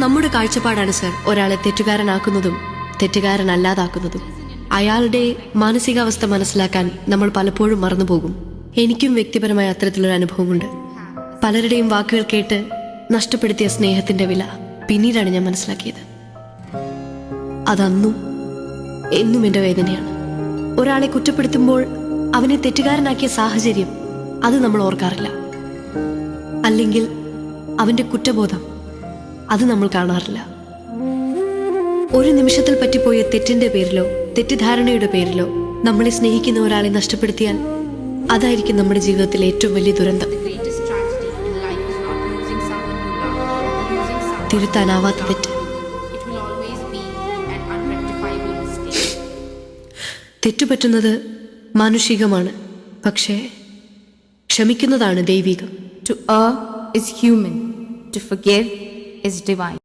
നമ്മുടെ കാഴ്ചപ്പാടാണ് സർ ഒരാളെ തെറ്റുകാരനാക്കുന്നതും തെറ്റുകാരനല്ലാതാക്കുന്നതും. അയാളുടെ മാനസികാവസ്ഥ മനസ്സിലാക്കാൻ നമ്മൾ പലപ്പോഴും മറന്നുപോകും. എനിക്കും വ്യക്തിപരമായ അത്തരത്തിലൊരു അനുഭവമുണ്ട്. പലരുടെയും വാക്കുകൾ കേട്ട് നഷ്ടപ്പെടുത്തിയ സ്നേഹത്തിന്റെ വില പിന്നീടാണ് ഞാൻ മനസ്സിലാക്കിയത്. അതന്നും എന്നും എൻ്റെ വേദനയാണ്. ഒരാളെ കുറ്റപ്പെടുത്തുമ്പോൾ അവനെ തെറ്റുകാരനാക്കിയ സാഹചര്യം അത് നമ്മൾ ഓർക്കാറില്ല. അല്ലെങ്കിൽ അവന്റെ കുറ്റബോധം അത് നമ്മൾ കാണാറില്ല. ഒരു നിമിഷത്തിൽ പറ്റിപ്പോയ തെറ്റിന്റെ പേരിലോ തെറ്റിദ്ധാരണയുടെ പേരിലോ നമ്മളെ സ്നേഹിക്കുന്ന ഒരാളെ നഷ്ടപ്പെടുത്തിയാൽ അതായിരിക്കും നമ്മുടെ ജീവിതത്തിലെ ഏറ്റവും വലിയ ദുരന്തം. തിരുത്താനാവാത്ത തെറ്റ്. തെറ്റുപറ്റുന്നത് മാനുഷികമാണ്, പക്ഷേ ക്ഷമിക്കുന്നതാണ് ദൈവികം. To err is human, to forgive is divine.